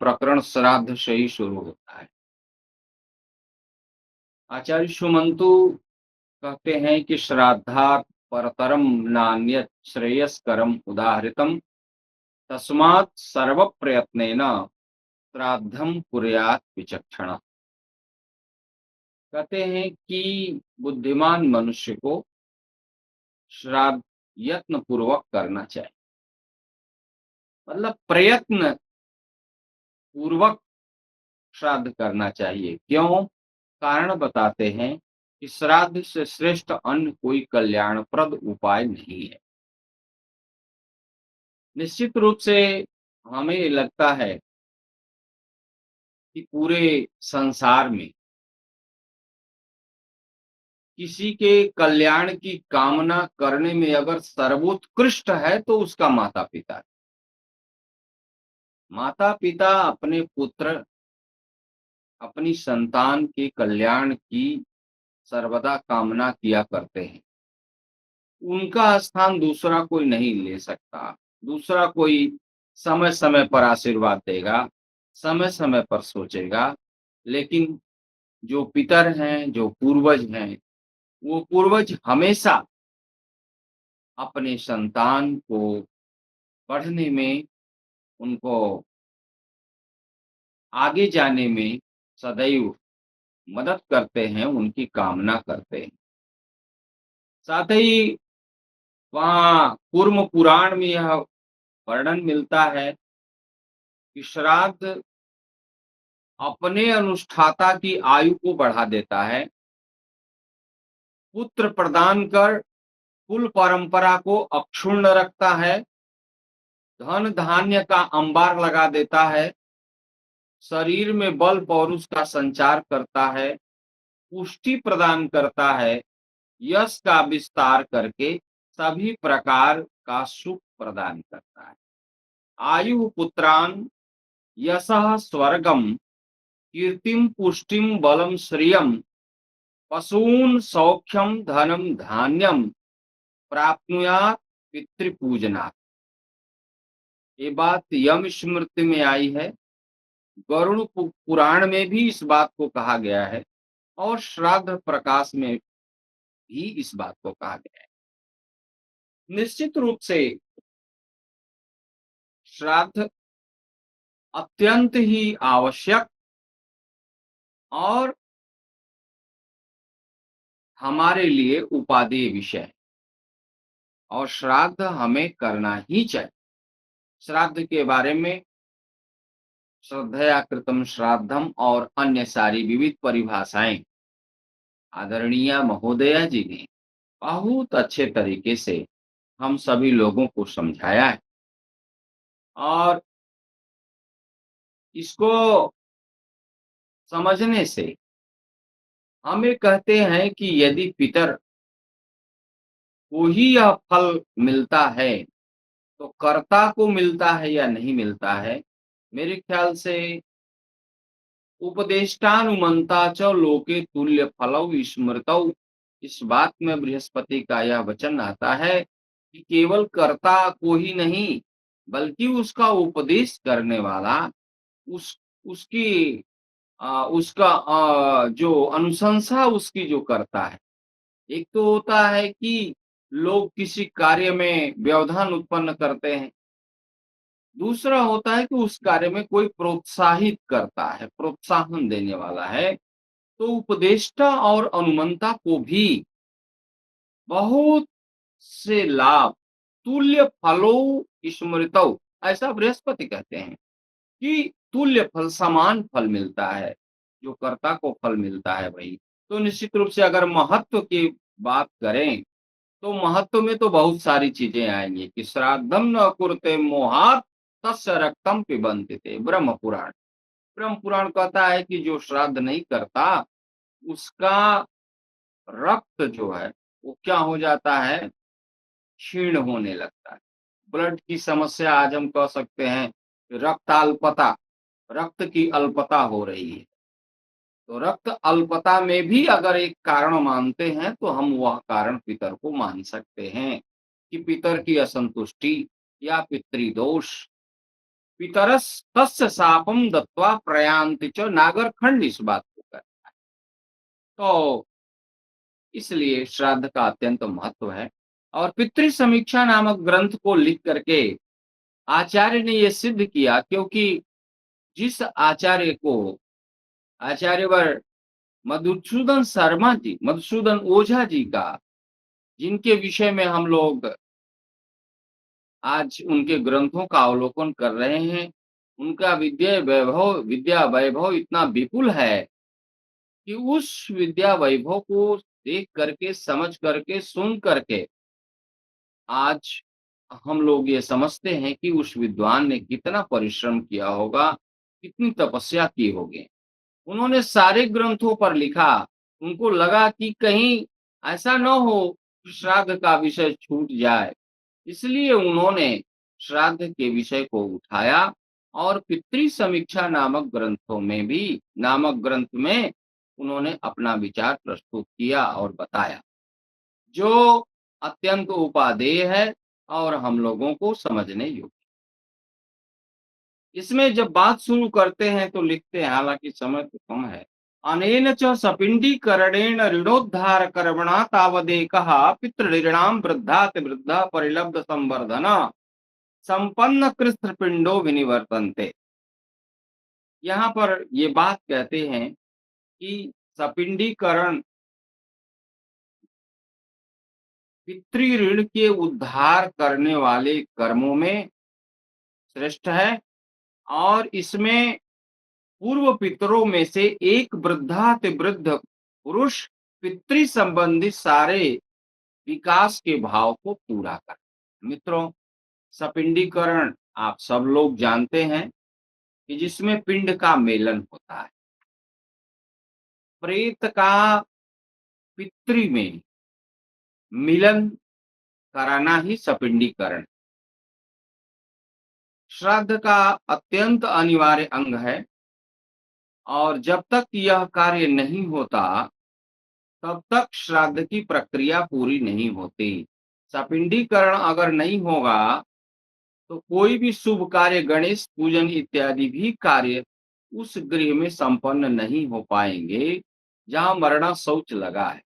प्रकरण श्राद्ध से ही शुरू होता है। आचार्य सुमंतु कहते हैं कि श्राद्धात् परतरम नान्यत् श्रेयस्करम उदाहृतम तस्मात् सर्व प्रयत्नेन श्राद्धम कुर्यात् विचक्षण। कहते हैं कि बुद्धिमान मनुष्य को श्राद्ध यत्न पूर्वक करना चाहिए, मतलब प्रयत्न पूर्वक श्राद्ध करना चाहिए। क्यों? कारण बताते हैं कि श्राद्ध से श्रेष्ठ अन्य कोई कल्याणप्रद उपाय नहीं है। निश्चित रूप से हमें लगता है कि पूरे संसार में किसी के कल्याण की कामना करने में अगर सर्वोत्कृष्ट है तो उसका माता पिता है। माता पिता अपने पुत्र, अपनी संतान के कल्याण की सर्वदा कामना किया करते हैं। उनका स्थान दूसरा कोई नहीं ले सकता। दूसरा कोई समय समय पर आशीर्वाद देगा, समय समय पर सोचेगा, लेकिन जो पितर हैं, जो पूर्वज हैं, वो पूर्वज हमेशा अपने संतान को पढ़ने में, उनको आगे जाने में सदैव मदद करते हैं, उनकी कामना करते हैं। साथ ही वहाँ कूर्म पुराण में यह वर्णन मिलता है कि श्राद्ध अपने अनुष्ठाता की आयु को बढ़ा देता है, पुत्र प्रदान कर कुल परंपरा को अक्षुण्ण रखता है, धन धान्य का अंबार लगा देता है, शरीर में बल पौरुष का संचार करता है, पुष्टि प्रदान करता है, यश का विस्तार करके सभी प्रकार का सुख प्रदान करता है। आयु पुत्रान यशः स्वर्गम कीर्तिम पुष्टिम बलम श्रियम पशून सौख्यम धनम धान्यम प्राप्नुयात् पितृपूजनात्। ये बात यम स्मृति में आई है, गरुड़ पुराण में भी इस बात को कहा गया है और श्राद्ध प्रकाश में भी इस बात को कहा गया है। निश्चित रूप से श्राद्ध अत्यंत ही आवश्यक और हमारे लिए उपादेय विषय है और श्राद्ध हमें करना ही चाहिए। श्राद्ध के बारे में श्रद्धया कृतम श्राद्धम और अन्य सारी विविध परिभाषाएं आदरणीय महोदया जी ने बहुत अच्छे तरीके से हम सभी लोगों को समझाया है और इसको समझने से हमें कहते हैं कि यदि पितर को ही यह फल मिलता है तो कर्ता को मिलता है या नहीं मिलता है। मेरे ख्याल से उपदेष्टानुमंता च लोके तुल्य फलौ स्मृतौ, इस बात में बृहस्पति का यह वचन आता है कि केवल कर्ता को ही नहीं बल्कि उसका उपदेश करने वाला, उस उसकी उसका जो अनुशंसा उसकी जो करता है। एक तो होता है कि लोग किसी कार्य में व्यवधान उत्पन्न करते हैं, दूसरा होता है कि उस कार्य में कोई प्रोत्साहित करता है, प्रोत्साहन देने वाला है। तो उपदेष्टा और अनुमंता को भी बहुत से लाभ तुल्य फलो स्मृतौ, ऐसा बृहस्पति कहते हैं कि तुल्य फल, समान फल मिलता है। जो कर्ता को फल मिलता है वही। तो निश्चित रूप से अगर महत्व की बात करें तो महत्व में तो बहुत सारी चीजें आएंगी कि श्राद्धम न कुरुते मोहात तस्य रक्तम पिबन्ति ब्रह्म पुराण। ब्रह्म पुराण कहता है कि जो श्राद्ध नहीं करता उसका रक्त जो है वो क्या हो जाता है, क्षीण होने लगता है। ब्लड की समस्या आज हम कह सकते हैं, रक्ताल्पता, रक्त की अल्पता हो रही है। तो रक्त अल्पता में भी अगर एक कारण मानते हैं तो हम वह कारण पितर को मान सकते हैं कि पितर की असंतुष्टि या पितृदोष पितरस तस्य शापम दत्वा प्रयान्ति च नागरखंड, इस बात को कर। तो इसलिए श्राद्ध का अत्यंत महत्व है। और पितृ समीक्षा नामक ग्रंथ को लिख करके आचार्य ने यह सिद्ध किया, क्योंकि जिस आचार्य को आचार्यवर मधुसूदन शर्मा जी, मधुसूदन ओझा जी का, जिनके विषय में हम लोग आज उनके ग्रंथों का अवलोकन कर रहे हैं, उनका विद्या वैभव इतना विपुल है कि उस विद्या वैभव को देख करके, समझ करके, सुन करके आज हम लोग ये समझते हैं कि उस विद्वान ने कितना परिश्रम किया होगा, कितनी तपस्या की होगी। उन्होंने सारे ग्रंथों पर लिखा, उनको लगा कि कहीं ऐसा न हो कि श्राद्ध का विषय छूट जाए, इसलिए उन्होंने श्राद्ध के विषय को उठाया और पितृ समीक्षा नामक ग्रंथ में उन्होंने अपना विचार प्रस्तुत किया और बताया, जो अत्यंत उपादेय है और हम लोगों को समझने योग्य। इसमें जब बात शुरू करते हैं तो लिखते हैं, हालांकि समय तो कम है। अनेन च सपिंडीकरणेन ऋणोद्धार कर्मणा तावदेकः पितृऋणाम वृद्धाति वृद्धा परिलब्ध संवर्धन संपन्न कृष्ण पिंडो विनिवर्तन्ते। यहाँ पर ये बात कहते हैं कि सपिंडीकरण पितृ ऋण के उद्धार करने वाले कर्मों में श्रेष्ठ है, और इसमें पूर्व पितरों में से एक वृद्धाति वृद्ध पुरुष पितृ संबंधित सारे विकास के भाव को पूरा कर। मित्रों, सपिंडीकरण आप सब लोग जानते हैं कि जिसमें पिंड का मेलन होता है। प्रेत का पितृ में मिलन कराना ही सपिंडीकरण। श्राद्ध का अत्यंत अनिवार्य अंग है, और जब तक यह कार्य नहीं होता तब तक श्राद्ध की प्रक्रिया पूरी नहीं होती। सपिंडीकरण अगर नहीं होगा तो कोई भी शुभ कार्य, गणेश पूजन इत्यादि भी कार्य उस गृह में संपन्न नहीं हो पाएंगे जहां मरना शौच लगा है।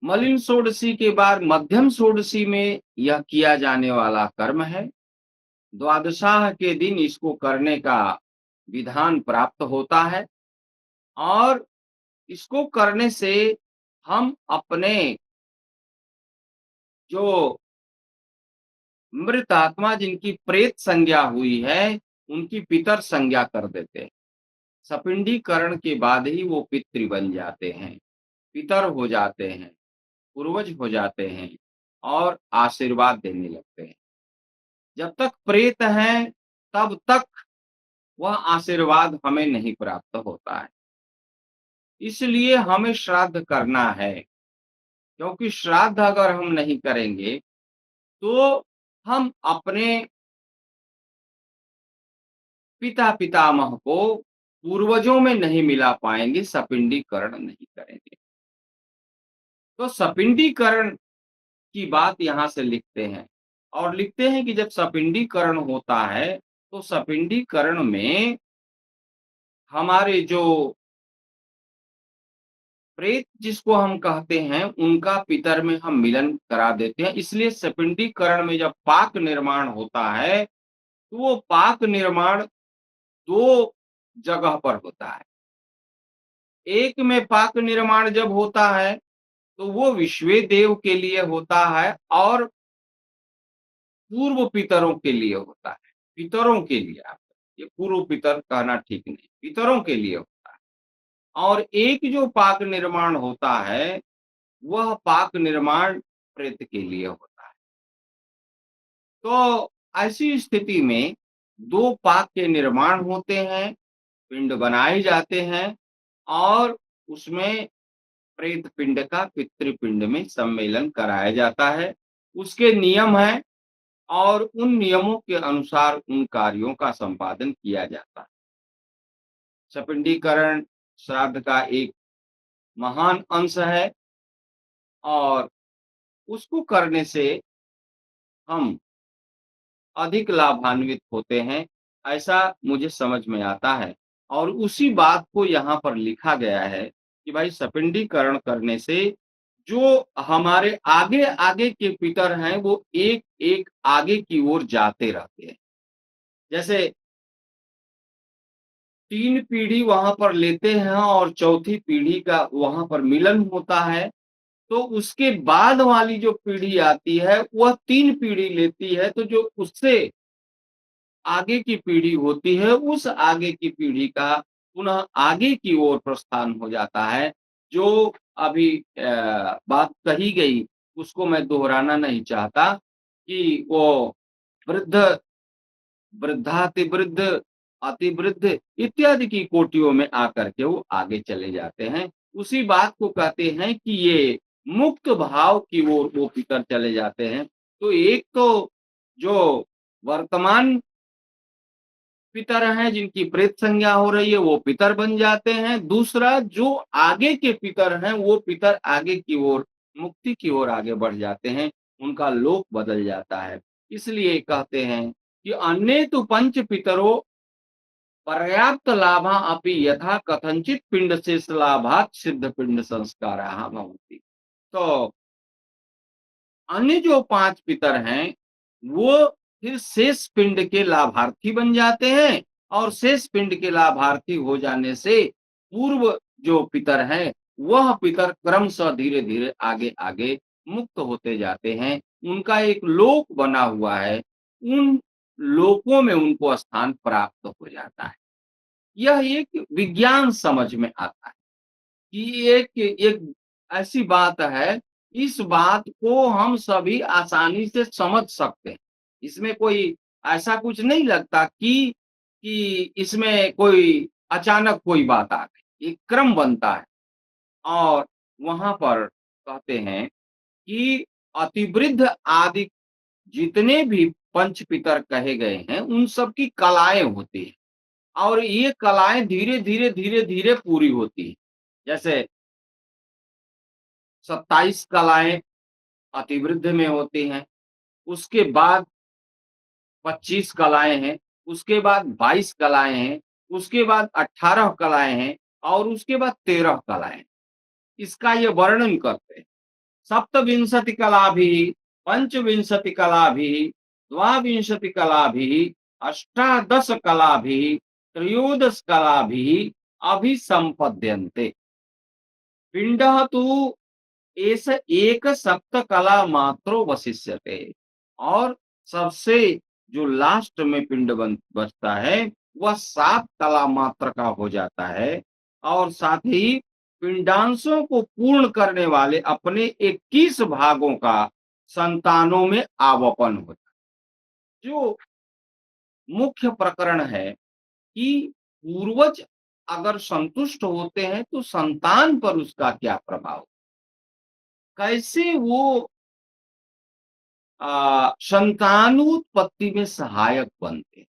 मलिन षोडशी के बाद मध्यम षोडशी में यह किया जाने वाला कर्म है। द्वादशाह के दिन इसको करने का विधान प्राप्त होता है, और इसको करने से हम अपने जो मृत आत्मा, जिनकी प्रेत संज्ञा हुई है, उनकी पितर संज्ञा कर देते हैं। सपिंडीकरण के बाद ही वो पितृ बन जाते हैं, पितर हो जाते हैं, पूर्वज हो जाते हैं और आशीर्वाद देने लगते हैं। जब तक प्रेत हैं तब तक वह आशीर्वाद हमें नहीं प्राप्त होता है। इसलिए हमें श्राद्ध करना है, क्योंकि श्राद्ध अगर हम नहीं करेंगे तो हम अपने पिता पितामह को पूर्वजों में नहीं मिला पाएंगे, सपिंडीकरण नहीं करेंगे। तो सपिंडीकरण की बात यहाँ से लिखते हैं, और लिखते हैं कि जब सपिंडीकरण होता है तो सपिंडीकरण में हमारे जो प्रेत जिसको हम कहते हैं, उनका पितर में हम मिलन करा देते हैं। इसलिए सपिंडीकरण में जब पाक निर्माण होता है तो वो पाक निर्माण दो जगह पर होता है। एक में पाक निर्माण जब होता है तो वो विश्वे देव के लिए होता है और पूर्व पितरों के लिए होता है। पितरों के लिए, आप ये पूर्व पितर कहना ठीक नहीं, पितरों के लिए होता है। और एक जो पाक निर्माण होता है वह पाक निर्माण प्रेत के लिए होता है। तो ऐसी स्थिति में दो पाक के निर्माण होते हैं, पिंड बनाए जाते हैं, और उसमें प्रेत पिंड का पितृपिंड में सम्मेलन कराया जाता है। उसके नियम हैं, और उन नियमों के अनुसार उन कार्यों का संपादन किया जाता है। सपिंडीकरण श्राद्ध का एक महान अंश है, और उसको करने से हम अधिक लाभान्वित होते हैं, ऐसा मुझे समझ में आता है। और उसी बात को यहाँ पर लिखा गया है कि भाई सपिंडीकरण करने से जो हमारे आगे-आगे के पितर हैं, वो एक-एक आगे की ओर जाते रहते हैं। जैसे 3 पीढ़ी वहाँ पर लेते हैं और चौथी पीढ़ी का वहाँ पर मिलन होता है, तो उसके बाद वाली जो पीढ़ी आती है, वह 3 पीढ़ी लेती है, तो जो उससे आगे की पीढ़ी होती है, उस आगे की पीढ़ी का पुनः आगे की ओर प्रस्थान हो जाता है। जो अभी बात कही गई, उसको मैं दोहराना नहीं चाहता कि वो वृद्ध वृद्धातिवृद्ध, अतिवृद्ध इत्यादि की कोटियों में आकर के वो आगे चले जाते हैं। उसी बात को कहते हैं कि ये मुक्त भाव की ओर वो पितर चले जाते हैं। तो एक तो जो वर्तमान पितर हैं, जिनकी प्रेत संज्ञा हो रही है, वो पितर बन जाते हैं। दूसरा जो आगे के पितर हैं, वो पितर आगे की ओर, मुक्ति की ओर आगे बढ़ जाते हैं, उनका लोक बदल जाता है। इसलिए कहते हैं कि अन्येतु पंच पितरो पर्याप्त लाभा अपि यथा कथंचित पिंडशेष लाभात् सिद्ध पिंड संस्काराः भवन्ति। तो अन्य जो 5 पितर हैं, वो फिर शेष पिंड के लाभार्थी बन जाते हैं और शेष पिंड के लाभार्थी हो जाने से पूर्व जो पितर हैं, वह पितर क्रमशः धीरे-धीरे आगे-आगे मुक्त होते जाते हैं। उनका एक लोक बना हुआ है, उन लोकों में उनको स्थान प्राप्त हो जाता है। यह एक विज्ञान समझ में आता है कि एक एक ऐसी बात है, इस बात को हम सभी आसानी से समझ सकते हैं। इसमें कोई ऐसा कुछ नहीं लगता कि इसमें कोई अचानक कोई बात आ गई, एक क्रम बनता है। और वहाँ पर कहते हैं कि अतिवृद्ध आदि जितने भी पंच पितर कहे गए हैं, उन सब की कलाएँ होती हैं और ये कलाएँ धीरे-धीरे, धीरे-धीरे पूरी होती हैं। जैसे 27 कलाएँ अतिवृद्ध में होती हैं, उसके बाद 25 कलाएँ हैं, उसके बाद 22 कलाएँ हैं, उसके बाद 18 कलाएँ हैं और उसके बाद 13 कलाएँ। इसका ये वर्णन करते हैं। सप्तविंशतिकलाभिः, पञ्चविंशतिकलाभिः, द्वाविंशतिकलाभिः, अष्टादशकलाभिः, त्रयोदशकलाभिः अभिसम्पद्यन्ते। पिण्डः तु एष एक सप्तकला मात्रो वशिष्यते। और सबसे जो लास्ट में पिंड बचता है, वह 7 कला मात्र का हो जाता है और साथ ही पिंडांशों को पूर्ण करने वाले अपने 21 भागों का संतानों में आवपन होता है। जो मुख्य प्रकरण है कि पूर्वज अगर संतुष्ट होते हैं तो संतान पर उसका क्या प्रभाव, कैसे वो संतानोत्पत्ति में सहायक बनते हैं,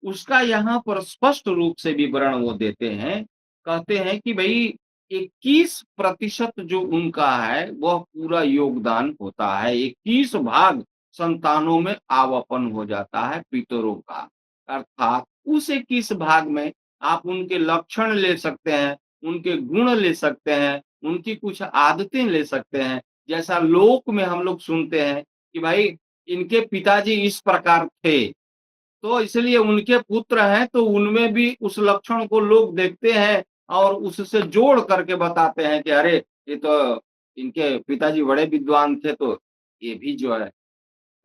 उसका यहाँ पर स्पष्ट रूप से विवरण वो देते हैं। कहते हैं कि भई 21% जो उनका है, वह पूरा योगदान होता है। 21 भाग संतानों में आवपन हो जाता है पितरों का। अर्थात उस 21 भाग में आप उनके लक्षण ले सकते हैं, उनके गुण ले सकते हैं, उनकी कुछ आदतें ले सकते हैं। जैसा लोक में हम लोग सुनते हैं कि भाई इनके पिताजी इस प्रकार थे, तो इसलिए उनके पुत्र हैं, तो उनमें भी उस लक्षण को लोग देखते हैं और उससे जोड़ करके बताते हैं कि अरे! ये तो इनके पिताजी बड़े विद्वान थे, तो ये भी जो है,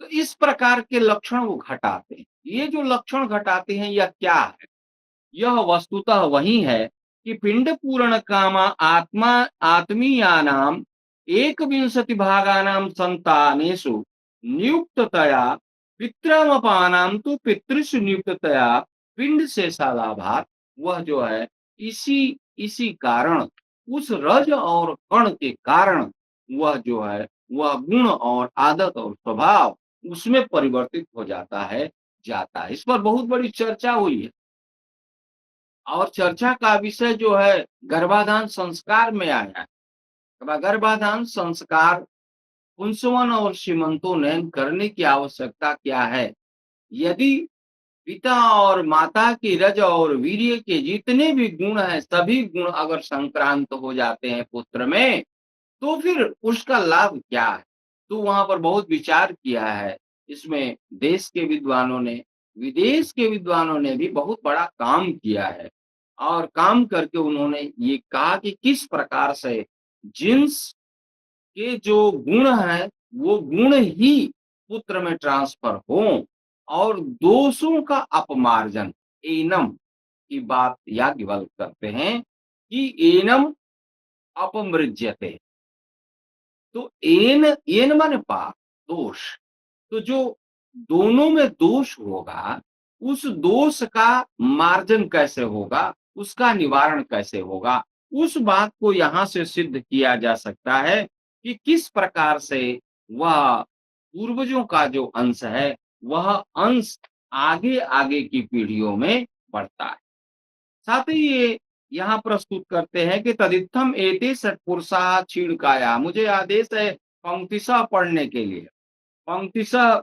तो इस प्रकार के लक्षण वो घटाते हैं। ये जो लक्षण घटाते हैं, यह क्या है? यह वस्तुतः वही है कि पिंड पूरण कामा आत्मा आत्मीयानां एकविंशति भागानां संतानेषु नियुक्ततया पितृमपानां तु पितृषु नियुक्ततया पिंड शेषालाभात्। वह जो है इसी इसी कारण, उस रज और कण के कारण, वह जो है वह गुण और आदत और स्वभाव उसमें परिवर्तित हो जाता है। इस पर बहुत बड़ी चर्चा हुई है और चर्चा का विषय जो है गर्भाधान संस्कार में आया है। गर्भाधान संस्कार पुंसवन और सीमंतोन्नयन करने की आवश्यकता क्या है? यदि पिता और माता के रज और वीर्य के जितने भी गुण हैं, सभी गुण अगर संक्रांत हो जाते हैं पुत्र में, तो फिर उसका लाभ क्या है? तो वहाँ पर बहुत विचार किया है। इसमें देश के विद्वानों ने, विदेश के विद्वानों ने भी बहुत बड़ा काम किया है और काम करके उन्होंने ये कहा कि किस प्रकार से जीन्स के जो गुण हैं, वो गुण ही पुत्र में ट्रांसफर हों और दोषों का अपमार्जन, एनम की बात याज्ञवल्क्य करते हैं कि एनम अपमृज्यते। तो एन माने पाप, दोष। तो जो दोनों में दोष होगा, उस दोष का मार्जन कैसे होगा, उसका निवारण कैसे होगा, उस बात को यहाँ से सिद्ध किया जा सकता है कि किस प्रकार से वह पूर्वजों का जो अंश है, वह अंश आगे-आगे की पीढ़ियों में बढ़ता है। साथ ही ये यहाँ प्रस्तुत करते हैं कि तदित्थम एते सत्पुरुषाः क्षीणकाया। मुझे आदेश है पंक्तिशः पढ़ने के लिए। पंक्तिशः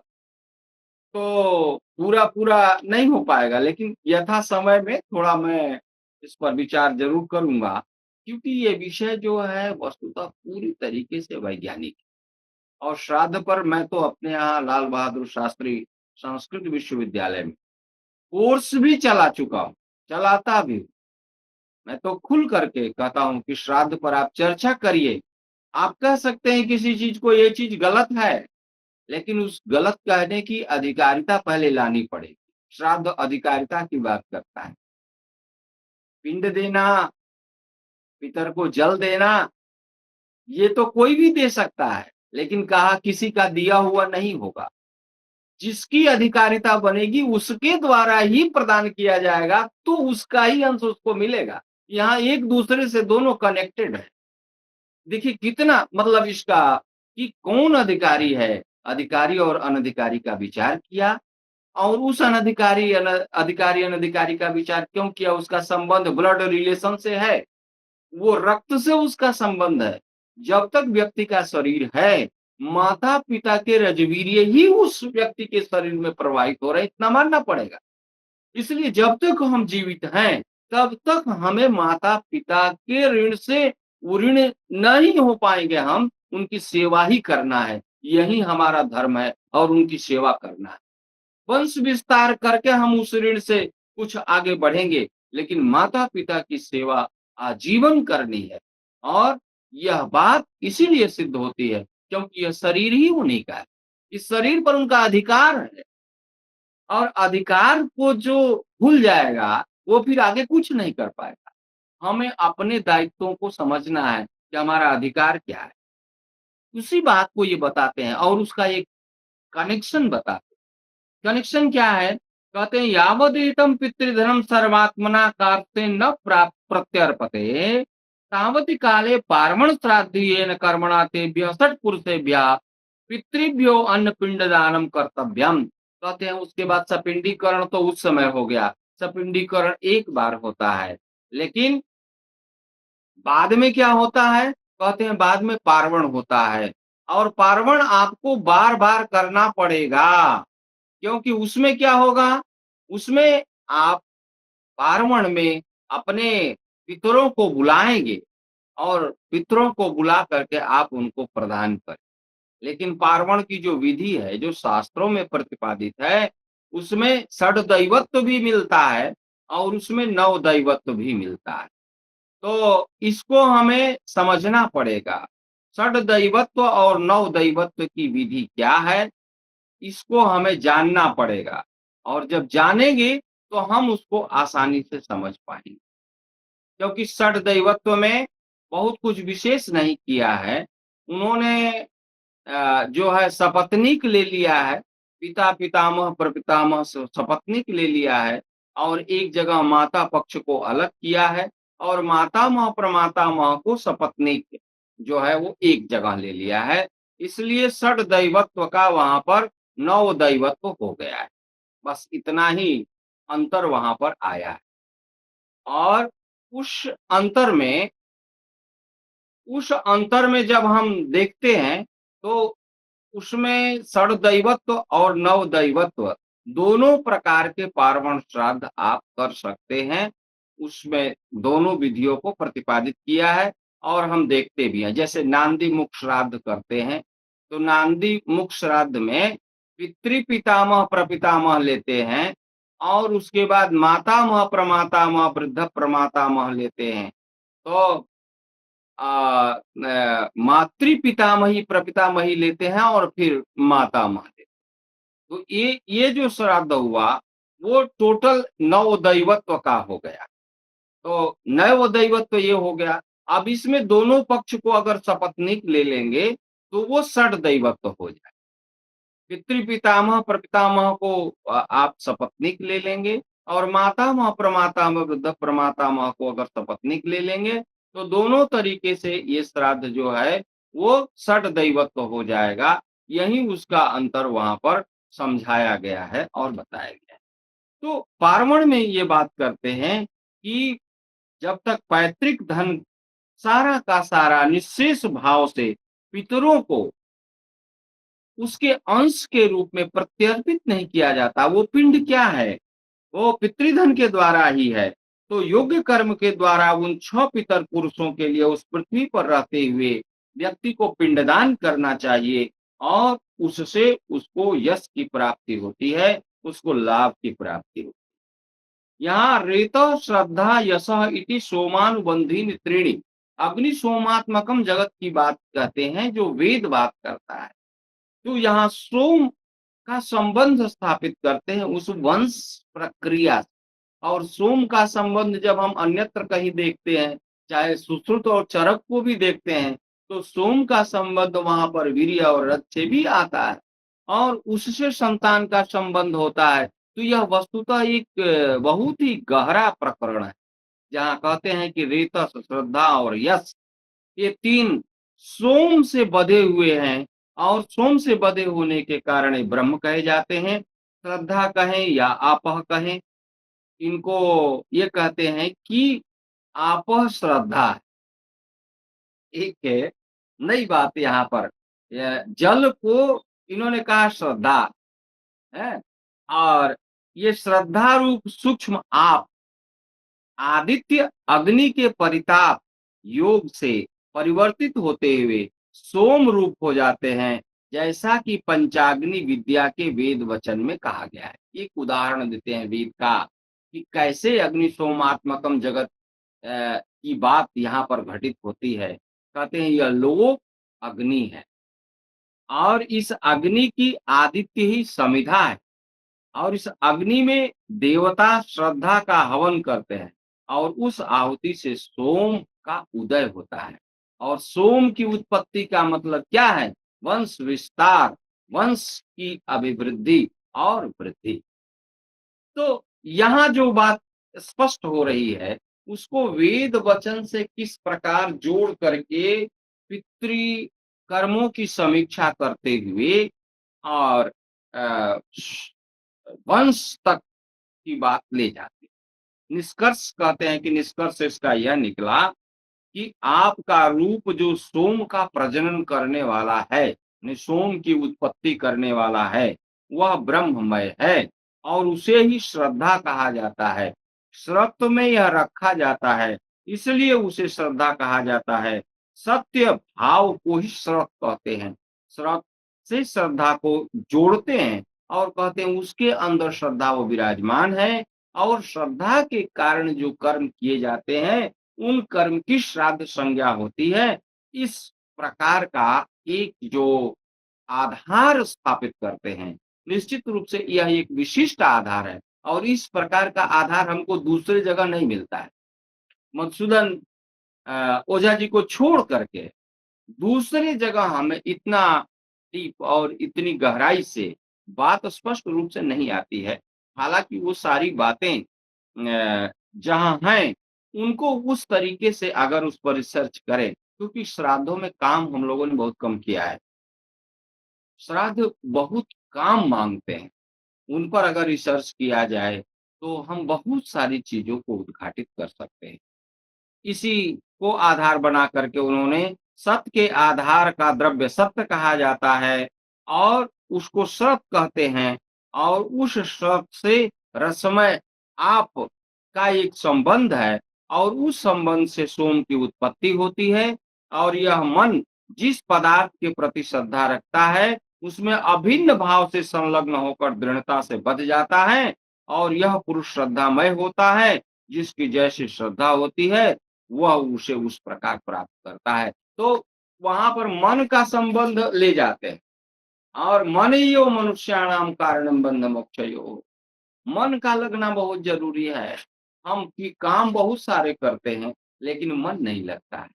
तो पूरा-पूरा नहीं हो पाएगा, लेकिन यथा समय में थोड़ा मैं इस पर विचार ज़रूर करूँगा, क्योंकि ये विषय जो है वस्तुतः पूरी तरीके से वैज्ञानिक है। और श्राद्ध पर मैं तो अपने यहाँ लाल बहादुर शास्त्री संस्कृत विश्वविद्यालय में कोर्स भी चला चुका हूँ, चलाता भी हूँ। मैं तो खुल करके कहता हूँ कि श्राद्ध पर आप चर्चा करिए। आप कह सकते हैं किसी चीज़ को ये चीज़ गलत है, लेकिन उस गलत कहने की अधिकारिता पहले लानी पड़ेगी। श्राद्ध अधिकारिता की बात करता है। पिंड देना, पितर को जल देना, ये तो कोई भी दे सकता है, लेकिन कहा किसी का दिया हुआ नहीं होगा। जिसकी अधिकारिता बनेगी उसके द्वारा ही प्रदान किया जाएगा, तो उसका ही अंश उसको मिलेगा। यहाँ एक दूसरे से दोनों कनेक्टेड है। देखिए कितना मतलब इसका कि कौन अधिकारी है, अधिकारी और अनधिकारी का विचार किया और उस अधिकारी अनधिकारी का विचार क्यों किया? उसका संबंध ब्लड रिलेशन से है, वो रक्त से उसका संबंध है। जब तक व्यक्ति का शरीर है, माता-पिता के रजवीर्य ही उस व्यक्ति के शरीर में प्रवाहित हो रहे हैं, इतना मानना पड़ेगा। इसलिए जब तक हम जीवित हैं, तब तक हमें माता-पिता के ऋण से ऋण नहीं हो पाएँगे हम, उनकी सेवा ही करना है। यही हमारा धर्म है और उनकी सेवा करना है। वंश विस्तार करके हम उस ऋण से कुछ आगे बढ़ेंगे, लेकिन माता-पिता की सेवा आजीवन करनी है। और यह बात इसीलिए सिद्ध होती है, क्योंकि यह शरीर ही उन्हीं का है। इस शरीर पर उनका अधिकार है और अधिकार को जो भूल जाएगा, वो फिर आगे कुछ नहीं कर पाएगा। हमें अपने दायित्वों को समझना है कि हमारा अधिकार क्या है। उसी बात को ये बताते हैं और उसका एक कनेक्शन बताते हैं। कनेक्शन क्या है? कहते हैं यावदेतं पितृधनम सर्वात्मना कार्ते न प्रत्यर्पते तावति काले पार्वण श्राद्धीयेन कर्मणा तेभ्यः षट्पुरुषेभ्यः पितृभ्यो अन्न पिंडदानम कर्तव्यम। कहते हैं उसके बाद सपिंडीकरण तो उस समय हो गया। सपिंडीकरण एक बार होता है, लेकिन बाद में क्या होता है? कहते हैं बाद में पार्वण होता है और पार्वण आपको बार-बार करना पड़ेगा। क्योंकि उसमें क्या होगा? उसमें आप पार्वण में अपने पितरों को बुलाएँगे और पितरों को बुला करके आप उनको प्रदान करें। लेकिन पार्वण की जो विधि है, जो शास्त्रों में प्रतिपादित है, उसमें षड्दैवत्व भी मिलता है और उसमें नवदैवत्व भी मिलता है। तो इसको हमें समझना पड़ेगा। षड्दैवत्व और नवदैवत्व की विधि क्या है? इसको हमें जानना पड़ेगा और जब जानेंगे तो हम उसको आसानी से समझ पाएँगे। क्योंकि षड्दैवत्व में बहुत कुछ विशेष नहीं किया है। उन्होंने जो है सपत्नीक ले लिया है, पिता, पितामह, प्रपितामह सपत्नीक ले लिया है और एक जगह माता पक्ष को अलग किया है और मातामह, प्रमातामह को सपत्नीक जो है वो एक जगह ले लिया है। इसलिए षड्दैवत्व का वहाँ पर नवदैवत्व हो गया है। बस इतना ही अंतर वहाँ पर आया है। और उस अंतर में उस अंतर में जब हम देखते हैं, तो उसमें षडदैवत्व और नवदैवत्व दोनों प्रकार के पार्वण श्राद्ध आप कर सकते हैं। उसमें दोनों विधियों को प्रतिपादित किया है और हम देखते भी हैं। जैसे नांदी मुख श्राद्ध करते हैं, तो नांदी मुख श्राद्ध में पितृ-पितामह, प्रपितामह लेते हैं और उसके बाद मातामह, प्रमातामह, वृद्ध प्रमातामह लेते हैं। तो मातृ-पितामही, प्रपितामही लेते हैं और फिर मातामह लेते हैं। तो ये जो श्राद्ध हुआ, वो टोटल नवदैवत्व का हो गया। तो नवदैवत्व ये हो गया। अब इसमें दोनों पक्ष को अगर सपत्नीक ले लेंगे, तो वो षडदैवत्व हो जाए। पितृ-पितामह, प्रपितामह को आप सपत्नीक ले लेंगे और मातामह, प्रमातामह, वृद्ध प्रमातामह को अगर सपत्नीक ले लेंगे, तो दोनों तरीके से ये श्राद्ध जो है, वो षडदैवत्व हो जाएगा। यही उसका अंतर वहाँ पर समझाया गया है और बताया गया है। तो पार्वण में ये बात करते हैं कि जब तक पैतृक धन सारा का सारा निःशेष भाव से पितरों को उसके अंश के रूप में प्रत्यर्पित नहीं किया जाता। वो पिंड क्या है? वो पितृधन के द्वारा ही है। तो योग्य कर्म के द्वारा उन 6 पितर पुरुषों के लिए उस पृथ्वी पर रहते हुए व्यक्ति को पिंडदान करना चाहिए और उससे उसको यश की प्राप्ति होती है, उसको लाभ की प्राप्ति होती है। यहाँ रेतः श्रद्धा यशः इति सोमानुबंधीनि त्रीणि, अग्नि सोमात्मकम जगत की बात कहते हैं जो वेद बात करता है। तो यहाँ सोम का संबंध स्थापित करते हैं उस वंश प्रक्रिया से। और सोम का संबंध जब हम अन्यत्र कहीं देखते हैं, चाहे सुश्रुत और चरक को भी देखते हैं, तो सोम का संबंध वहां पर वीर्य और रथ से भी आता है और उससे संतान का संबंध होता है। तो यह वस्तुतः एक बहुत ही गहरा प्रकरण है, जहाँ कहते हैं कि रेतस, श्रद्धा और यश, ये 3 सोम से बंधे हुए हैं और सोम से बंधे होने के कारण ये ब्रह्म कहे जाते हैं। श्रद्धा कहें या आपह कहें, इनको ये कहते हैं कि आपह श्रद्धा है। एक है नई बात यहाँ पर, जल को इन्होंने कहा श्रद्धा है और ये श्रद्धा रूप सूक्ष्म आप आदित्य अग्नि के परिताप योग से परिवर्तित होते हुए सोम रूप हो जाते हैं, जैसा कि पंचाग्नि विद्या के वेद वचन में कहा गया है। एक उदाहरण देते हैं वेद का कि कैसे अग्नि सोमात्मकम जगत की बात यहाँ पर घटित होती है। कहते हैं यह लोक अग्नि है और इस अग्नि की आदित्य ही समिधा है और इस अग्नि में देवता श्रद्धा का हवन करते हैं और उस आहुति से सोम का उदय होता है। और सोम की उत्पत्ति का मतलब क्या है? वंश विस्तार, वंश की अभिवृद्धि और वृद्धि। तो यहाँ जो बात स्पष्ट हो रही है, उसको वेद वचन से किस प्रकार जोड़ करके पितृ कर्मों की समीक्षा करते हुए और वंश तक की बात ले जाते हैं। निष्कर्ष कहते हैं कि निष्कर्ष इसका यह निकला कि आपका रूप जो सोम का प्रजनन करने वाला है, सोम की उत्पत्ति करने वाला है, वह ब्रह्ममय है और उसे ही श्रद्धा कहा जाता है। श्रत्व में यह रखा जाता है, इसलिए उसे श्रद्धा कहा जाता है। सत्य भाव को ही श्रत कहते हैं। श्रत से श्रद्धा को जोड़ते हैं और कहते हैं उसके अंदर श्रद्धा वो विराजमान है और श्रद्धा के कारण जो कर्म किए जाते हैं उन कर्म की श्राद्ध संज्ञा होती है। इस प्रकार का एक जो आधार स्थापित करते हैं, निश्चित रूप से यह एक विशिष्ट आधार है और इस प्रकार का आधार हमको दूसरी जगह नहीं मिलता है। मधुसूदन ओझा जी को छोड़ करके दूसरी जगह हमें इतना डीप और इतनी गहराई से बात स्पष्ट रूप से नहीं आती है। हालाँकि वो सारी बातें जहाँ हैं, उनको उस तरीके से अगर उस पर रिसर्च करें, क्योंकि श्राद्धों में काम हम लोगों ने बहुत कम किया है। श्राद्ध बहुत काम माँगते हैं, उन पर अगर रिसर्च किया जाए, तो हम बहुत सारी चीज़ों को उद्घाटित कर सकते हैं। इसी को आधार बना करके उन्होंने सत्य के आधार का द्रव्य सत्य कहा जाता है और उसको श्रत कहते हैं और उस श्रत से रसमय आप का एक संबंध है और उस संबंध से सोम की उत्पत्ति होती है और यह मन जिस पदार्थ के प्रति श्रद्धा रखता है उसमें अभिन्न भाव से संलग्न होकर दृढ़ता से बध जाता है और यह पुरुष श्रद्धामय होता है जिसकी जैसी श्रद्धा होती है वह उसे उस प्रकार प्राप्त करता है। तो वहां पर मन का संबंध ले जाते हैं और मन ही यो मनुष्याणाम कारणम बंध मोक्षयो। मन का लगना बहुत जरूरी है। हम की काम बहुत सारे करते हैं लेकिन मन नहीं लगता है।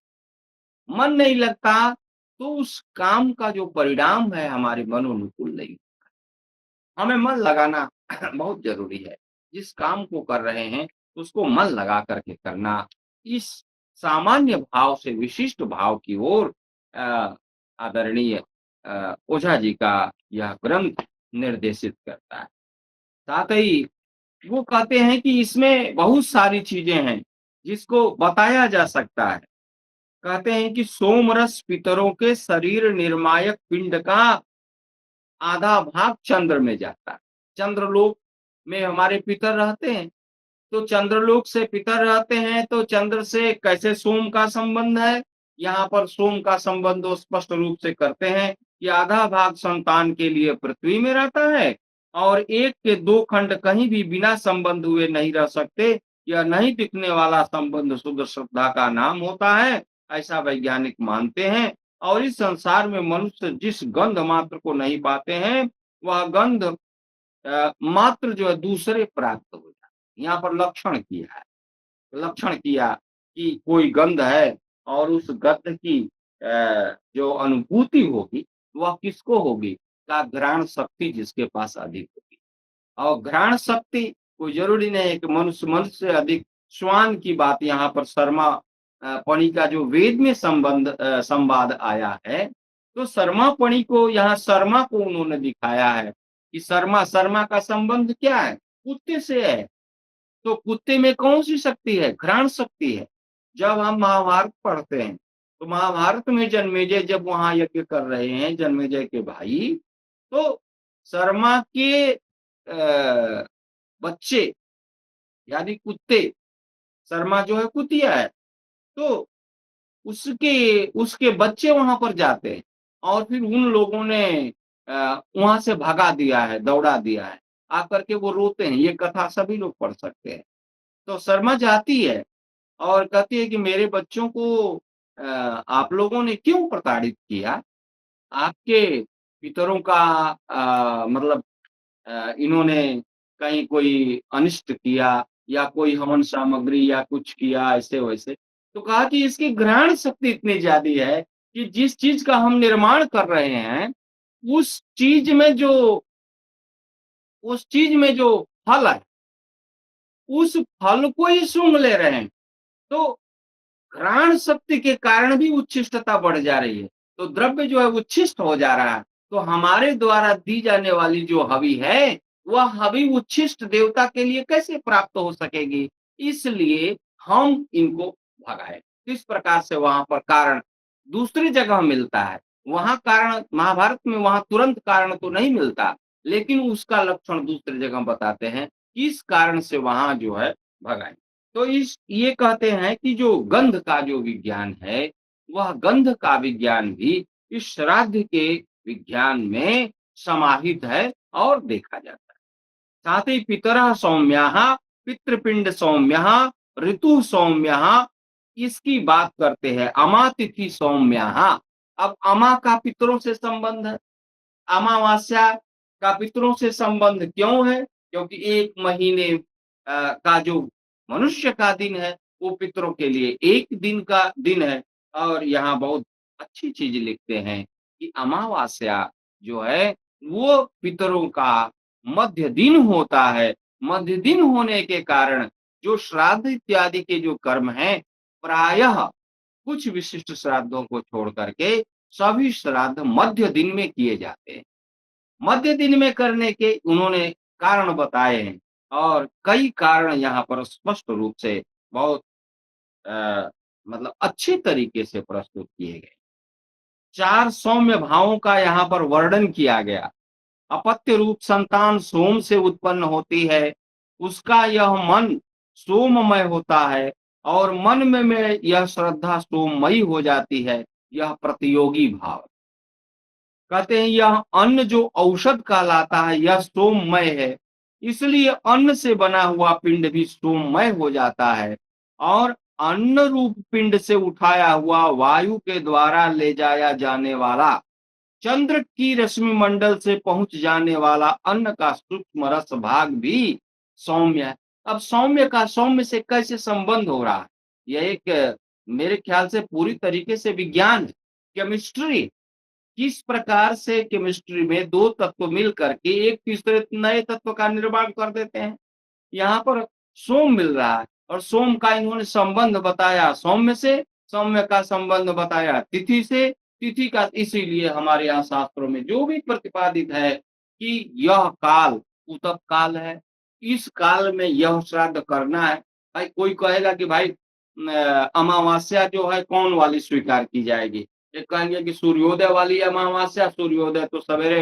मन नहीं लगता तो उस काम का जो परिणाम है हमारे मनोनुकूल नहीं। हमें मन लगाना बहुत जरूरी है। जिस काम को कर रहे हैं उसको मन लगा करके करना। इस सामान्य भाव से विशिष्ट भाव की ओर आदरणीय ओझा जी का यह ग्रंथ निर्देशित करता है। साथ ही वो कहते हैं कि इसमें बहुत सारी चीजें हैं जिसको बताया जा सकता है। कहते हैं कि सोमरस पितरों के शरीर निर्मायक पिंड का आधा भाग चंद्र में जाता है। चंद्रलोक में हमारे पितर रहते हैं, तो चंद्रलोक से पितर रहते हैं तो चंद्र से कैसे सोम का संबंध है? यहाँ पर सोम का संबंध वो स्पष्ट रूप से करते हैं कि आधा भाग संतान के लिए पृथ्वी में रहता है और एक के दो खंड कहीं भी बिना संबंध हुए नहीं रह सकते। यह नहीं दिखने वाला संबंध शुद्ध श्रद्धा का नाम होता है, ऐसा वैज्ञानिक मानते हैं। और इस संसार में मनुष्य जिस गंध मात्र को नहीं पाते हैं वह गंध मात्र जो है दूसरे प्राप्त हो जाता है। यहाँ पर लक्षण किया है, लक्षण किया कि कोई गंध है और उस गंध की जो अनुभूति होगी वह किसको होगी? का घ्राण शक्ति जिसके पास अधिक होगी। और घ्राण शक्ति कोई जरूरी नहीं है कि मनुष्य मनुष्य से अधिक। श्वान की बात यहाँ पर शर्मा पणि का जो वेद में संवाद आया है तो शर्मा पणि को यहाँ शर्मा को उन्होंने दिखाया है कि शर्मा शर्मा का संबंध क्या है? कुत्ते से है। तो कुत्ते में कौन सी शक्ति है? घ्राण शक्ति है। जब हम महाभारत पढ़ते हैं तो महाभारत में जन्मेजय जब वहां यज्ञ कर रहे हैं जन्मेजय के भाई, तो शर्मा के बच्चे यानी कुत्ते, शर्मा जो है कुतिया है, तो उसके उसके बच्चे वहां पर जाते हैं और फिर उन लोगों ने वहां से भगा दिया है, दौड़ा दिया है। आकर के वो रोते हैं। ये कथा सभी लोग पढ़ सकते हैं। तो शर्मा जाती है और कहती है कि मेरे बच्चों को आप लोगों ने क्यों प्रताड़ित किया? आपके पितरों का मतलब इन्होंने कहीं कोई अनिष्ट किया या कोई हवन सामग्री या कुछ किया ऐसे वैसे। तो कहा कि इसकी ग्रहण शक्ति इतनी ज्यादा है कि जिस चीज का हम निर्माण कर रहे हैं उस चीज में जो उस चीज में जो फल है उस फल को ही सूंघ ले रहे हैं। तो घ्राण शक्ति के कारण भी उच्छिष्टता बढ़ जा रही है। तो द्रव्य जो है उच्छिष्ट हो जा रहा है। तो हमारे द्वारा दी जाने वाली जो हवि है वह हवि उच्छिष्ट देवता के लिए कैसे प्राप्त हो सकेगी? इसलिए हम इनको भगाए। इस प्रकार से वहां पर कारण दूसरी जगह मिलता है। वहां कारण महाभारत में वहां तुरंत कारण तो नहीं मिलता लेकिन उसका लक्षण दूसरी जगह बताते हैं। इस कारण से वहां जो है भगाए। तो इस ये कहते हैं कि जो गंध का जो विज्ञान है वह गंध का विज्ञान भी इस श्राद्ध के विज्ञान में समाहित है और देखा जाता है। साथ ही पितरः सौम्याः पितृपिंड सौम्यः ऋतु सौम्यः इसकी बात करते हैं। अमातिथि सौम्यः। अब अमा का पितरों से संबंध है। अमावस्या का पितरों से संबंध क्यों है? क्योंकि एक महीने का जो मनुष्य का दिन है वो पितरों के लिए एक दिन का दिन है। और यहाँ बहुत अच्छी चीज लिखते हैं कि अमावस्या जो है वो पितरों का मध्य दिन होता है। मध्य दिन होने के कारण जो श्राद्ध इत्यादि के जो कर्म हैं प्रायः कुछ विशिष्ट श्राद्धों को छोड़ करके सभी श्राद्ध मध्य दिन में किए जाते हैं। मध्य दिन में करने के उन्होंने कारण बताए हैं और कई कारण यहाँ पर स्पष्ट रूप से बहुत मतलब अच्छे तरीके से प्रस्तुत किए गए। 4 सौम्य भावों का यहाँ पर वर्णन किया गया। अपत्य रूप संतान सोम से उत्पन्न होती है, उसका यह मन सोममय होता है और मन में यह श्रद्धा सोममयी हो जाती है, यह प्रतियोगी भाव। कहते हैं यह अन्न जो औषध कहलाता है यह सोममय है, इसलिए अन्न से बना हुआ पिंड भी सोममय हो जाता है और अन्न रूप पिंड से उठाया हुआ वायु के द्वारा ले जाया जाने वाला चंद्र की रश्मि मंडल से पहुंच जाने वाला अन्न का सूक्ष्म रस भाग भी सौम्य है। अब सौम्य का सौम्य से कैसे संबंध हो रहा है? यह एक मेरे ख्याल से पूरी तरीके से विज्ञान है, केमिस्ट्री। किस प्रकार से केमिस्ट्री में 2 तत्व मिल करके एक तीसरे नए तत्व का निर्माण कर देते हैं। यहाँ पर सोम मिल रहा है और सोम का इन्होंने संबंध बताया सौम्य से, सौम्य का संबंध बताया तिथि से, तिथि का इसीलिए हमारे यहाँ शास्त्रों में जो भी प्रतिपादित है कि यह काल उतप काल है, इस काल में यह श्राद्ध करना है। भाई कोई कहेगा कि भाई अमावस्या जो है कौन वाली स्वीकार की जाएगी? एक कहेंगे कि सूर्योदय वाली अमावस्या, सूर्योदय तो सवेरे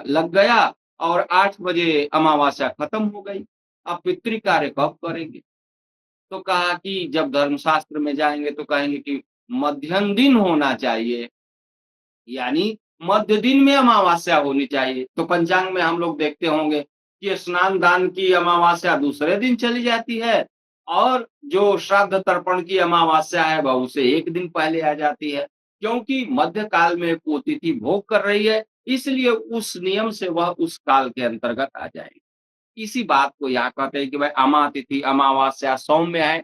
लग गया और 8 बजे अमावस्या खत्म हो गई। अब पितृ कार्य कब करेंगे? तो कहा कि जब धर्मशास्त्र में जाएँगे तो कहेंगे कि मध्यम दिन होना चाहिए, यानी मध्य दिन में अमावस्या होनी चाहिए। तो पंचांग में हम लोग देखते होंगे कि स्नान दान की अमावस्या दूसरे दिन चली जाती है और जो श्राद्ध तर्पण की अमावस्या है वह उसे 1 दिन पहले आ जाती है। क्योंकि मध्य काल में वो तिथि भोग कर रही है, इसलिए उस नियम से वह उस काल के अंतर्गत आ जाएगी। इसी बात को यहाँ कहते हैं कि भाई अमा तिथि अमावस्या सौम्य है।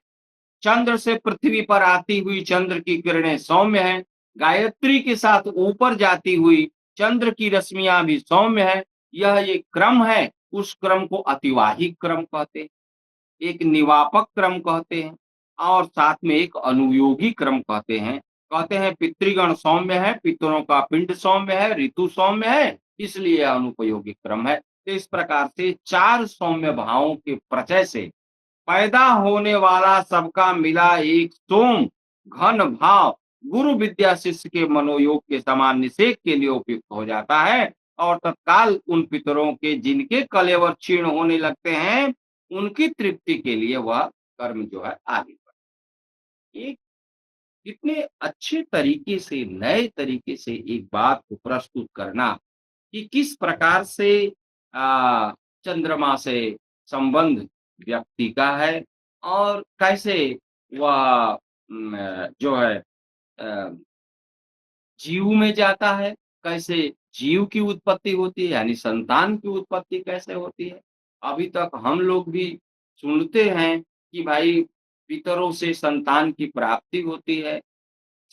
चंद्र से पृथ्वी पर आती हुई चंद्र की किरणें सौम्य है। गायत्री के साथ ऊपर जाती हुई चंद्र की रश्मियां भी सौम्य है। यह एक क्रम है, उस क्रम को अतिवाहिक क्रम कहते हैं, एक निवापक क्रम कहते हैं और साथ में एक अनुयोगी क्रम कहते हैं। कहते हैं पितृगण सौम्य है, पितरों का पिंड सौम्य है, ऋतु सौम्य है, इसलिए अनुपयोगी क्रम है। तो इस प्रकार से 4 सौम्य भावों के प्रचय से पैदा होने वाला सबका मिला एक सोम घन भाव गुरु विद्या शिष्य के मनोयोग के समान निषेध के लिए उपयुक्त हो जाता है और तत्काल उन पितरों के जिनके कलेवर क्षीण होने लगते हैं उनकी तृप्ति के लिए वह कर्म जो है आगे बढ़े। एक कितने अच्छे तरीके से नए तरीके से एक बात को प्रस्तुत करना कि किस प्रकार से आ, चंद्रमा से संबंध व्यक्ति का है और कैसे वह जो है अ, जीव में जाता है, कैसे जीव की उत्पत्ति होती है यानी संतान की उत्पत्ति कैसे होती है। अभी तक हम लोग भी सुनते हैं कि भाई पितरों से संतान की प्राप्ति होती है।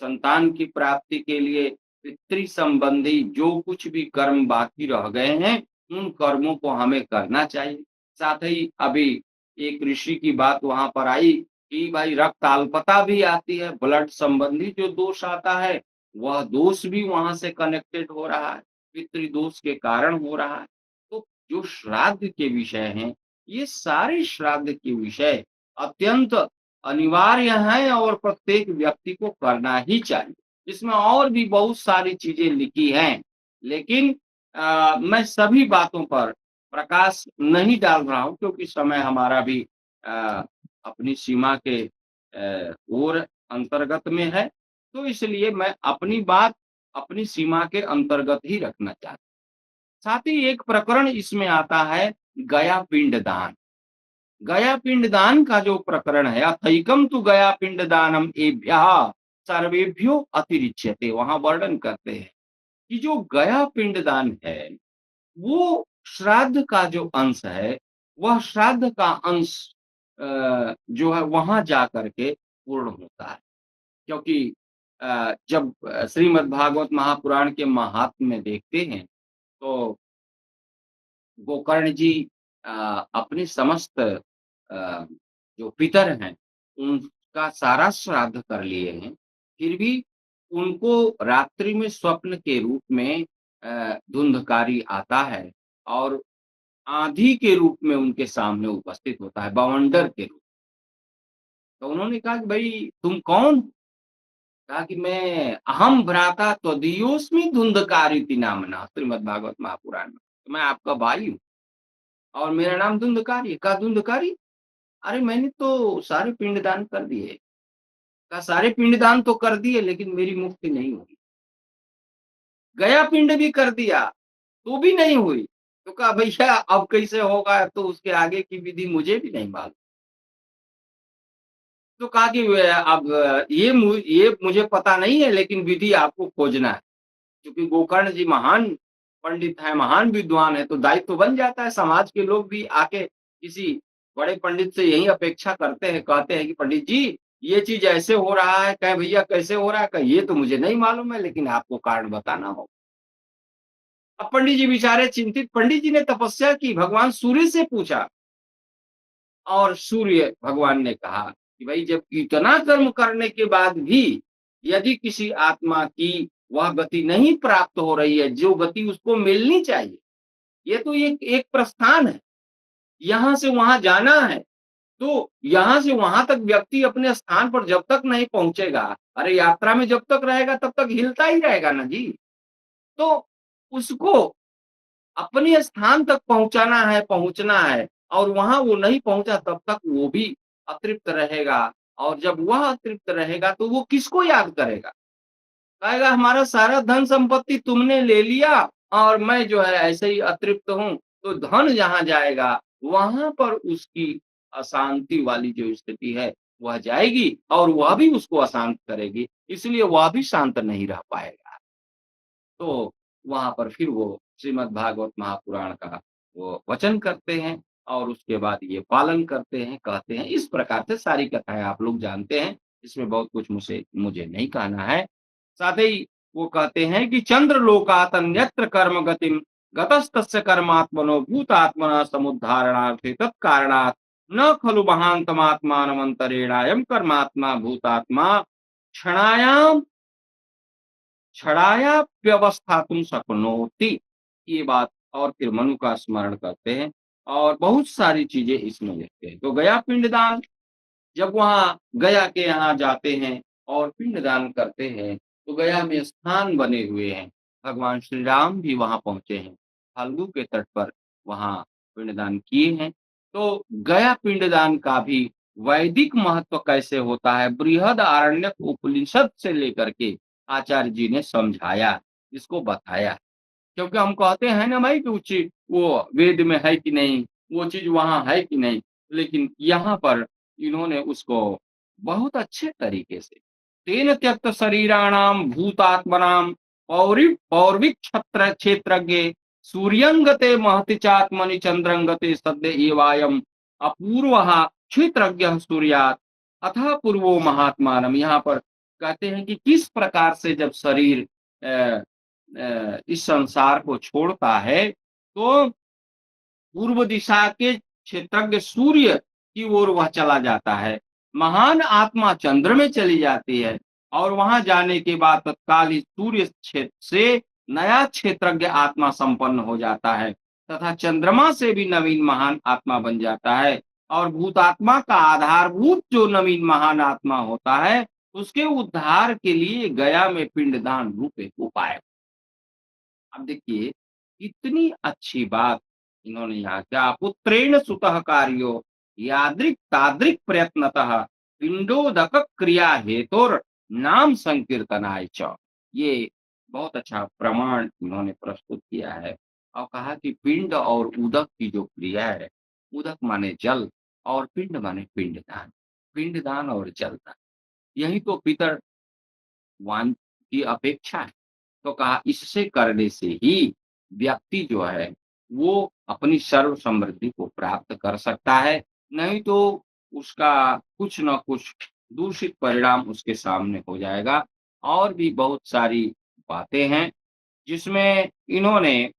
संतान की प्राप्ति के लिए पितृ संबंधी जो कुछ भी कर्म बाकी रह गए हैं, उन कर्मों को हमें करना चाहिए। साथ ही अभी एक ऋषि की बात वहाँ पर आई कि भाई रक्त अल्पता भी आती है, ब्लड संबंधी जो दोष आता है, वह दोष भी वहाँ से कनेक्टेड हो रहा है, पितृ दोष के कारण हो रहा है। तो जो श्राद्ध के विषय हैं, ये सारे श्राद्ध के विषय अत्यंत अनिवार्य है और प्रत्येक व्यक्ति को करना ही चाहिए। इसमें और भी बहुत सारी चीज़ें लिखी हैं, लेकिन मैं सभी बातों पर प्रकाश नहीं डाल रहा हूँ क्योंकि समय हमारा भी अ, अपनी सीमा के ओर अंतर्गत में है, तो इसलिए मैं अपनी बात अपनी सीमा के अंतर्गत ही रखना चाहता हूँ। साथ ही एक प्रकरण इसमें आता है गया पिंडदान। गया पिंडदान का जो प्रकरण है अथैकम तु गया पिंडदानम एभ्यः सर्वेभ्यो अतिरिच्यते वहां वर्णन करते हैं कि जो गया पिंडदान है वो श्राद्ध का जो अंश है वह श्राद्ध का अंश जो है वहां जा करके पूर्ण होता है क्योंकि जब श्रीमद् भागवत महापुराण के महात्म्य में देखते हैं तो गोकर्ण जी अपने समस्त जो पितर हैं, उनका सारा श्राद्ध कर लिए हैं, फिर भी उनको रात्रि में स्वप्न के रूप में धुंधकारी आता है और आँधी के रूप में उनके सामने उपस्थित होता है, बवंडर के रूप। तो उन्होंने कहा कि भई तुम कौन? कहा कि मैं अहम भ्राता त्वदीयोऽस्मि धुंधकारिति नामना, श्रीमद्भागवत महापुराण में। तो मैं आपका भाई हूँ और मेरा नाम धुंधकारी है। कहा धुंधकारी? अरे मैंने तो सारे पिंडदान कर दिए। कहा सारे पिंडदान तो कर दिए लेकिन मेरी मुक्ति नहीं हुई। गया पिंड भी कर दिया, तो भी नहीं हुई। तो कहा भैया अब कैसे होगा, तो उसके आगे की विधि मुझे भी नहीं मालूम। तो कहा कि अब ये मुझे पता नहीं है लेकिन विधि आपको खोजना है। क्योंकि गोकर्ण जी महान पंडित हैं, महान विद्वान हैं, तो दायित्व तो बन जाता है। समाज के लोग भी आके किसी बड़े पंडित से यही अपेक्षा करते हैं, कहते हैं कि पंडित जी ये चीज़ ऐसे हो रहा है। कहें भैया कैसे हो रहा है? कहें ये तो मुझे नहीं मालूम है लेकिन आपको कारण बताना होगा। अब पंडित जी बेचारे चिंतित, पंडित जी ने तपस्या की, भगवान सूर्य से पूछा और सूर्य भगवान ने कहा कि भाई जब इतना कर्म करने के बाद भी यदि किसी आत्मा की वह गति नहीं प्राप्त हो रही है, जो गति उसको मिलनी चाहिए, ये तो एक एक प्रस्थान है, यहाँ से वहाँ जाना है, तो यहाँ से वहाँ तक व्यक्ति अपने स्थान पर जब तक नहीं पहुँचेगा, अरे यात्रा में जब तक रहेगा तब तक हिलता ही रहेगा ना जी। तो उसको अपने स्थान तक पहुँचना है और वहाँ वो नहीं पहुँचा तब तक वो भी अतृप्त रहेगा और जब वह अतृप्त रहेगा तो वो किसको याद करेगा? कहेगा हमारा सारा धन संपत्ति तुमने ले लिया और मैं जो है ऐसे ही अतृप्त हूँ, तो धन जहाँ जाएगा, वहाँ पर उसकी अशांति वाली जो स्थिति है, वह जाएगी और वह भी उसको अशांत करेगी, इसलिए वह भी शांत नहीं रह पाएगा। तो वहाँ पर फिर वो श्रीमद् भागवत महापुराण का वो वचन करते हैं और उसके बाद ये पालन करते हैं, कहते हैं। इस प्रकार से सारी कथाएँ आप लोग जानते हैं, इसमें बहुत कुछ मुझे मुझे नहीं कहना है। साथ ही वो कहते हैं कि चंद्रलोकात् अन्यत्र कर्म गतिम् गतस्तस्य कर्मात्मनो भूतात्मनः समुद्धारणार्थे तत्कारणात् न खलु महान्तमात्मानमन्तरेणायं कर्मात्मा भूतात्मा क्षणायां क्षणायाप्यवस्थातुं शक्नोति। ये बात और फिर मनु का स्मरण करते हैं और बहुत सारी चीज़ें इसमें लिखते हैं। तो गया पिंडदान जब वहाँ गया के यहाँ जाते हैं और पिंडदान करते हैं, तो गया में स्थान बने हुए हैं। भगवान श्री राम भी वहाँ पहुँचे हैं। फाल्गु के तट पर वहाँ पिंडदान किए हैं। तो गया पिंडदान का भी वैदिक महत्व कैसे होता है, बृहदारण्यक उपनिषद से लेकर के आचार्य जी ने समझाया, इसको बताया। क्योंकि हम कहते हैं ना भाई कि वो चीज़ वो वेद में है कि नहीं, वो चीज़ वहाँ है कि नहीं, लेकिन यहाँ पर इन्होंने उसको बहुत अच्छे तरीके से तेन त्यक्त शरीराणाम भूतात्मनाम पौर्विक क्षत्र क्षेत्रज्ञ सूर्यंगते महति चात्मनि चंद्रंगते सद्य एवायम अपूर्व क्षेत्रज्ञ सूर्यात् अथा पूर्वो महात्मानम। यहाँ पर कहते हैं कि किस प्रकार से जब शरीर इस संसार को छोड़ता है तो पूर्व दिशा के क्षेत्रज्ञ सूर्य की ओर वह चला जाता है। महान आत्मा चंद्र में चली जाती है और वहां जाने के बाद तत्काल ही सूर्य क्षेत्र से नया क्षेत्रज्ञ आत्मा संपन्न हो जाता है तथा चंद्रमा से भी नवीन महान आत्मा बन जाता है और भूतात्मा का आधारभूत जो नवीन महान आत्मा होता है उसके उद्धार के लिए गया में पिंडदान रूप एक उपाय। अब देखिए कितनी अच्छी बात इन्होंने यहाँ क्या पुत्रेण सुतः कार्यो यादृक तादृक प्रयत्नतः पिंडोदक क्रिया हेतुर नाम संकीर्तनाय च। ये बहुत अच्छा प्रमाण इन्होंने प्रस्तुत किया है और कहा कि पिंड और उदक की जो क्रिया है, उदक माने जल और पिंड माने पिंडदान, पिंडदान और जलदान, यही तो पितर वान की अपेक्षा है। तो कहा इससे करने से ही व्यक्ति जो है वो अपनी सर्व समृद्धि को प्राप्त कर सकता है, नहीं तो उसका कुछ न कुछ दूषित परिणाम उसके सामने हो जाएगा। और भी बहुत सारी बातें हैं जिसमें इन्होंने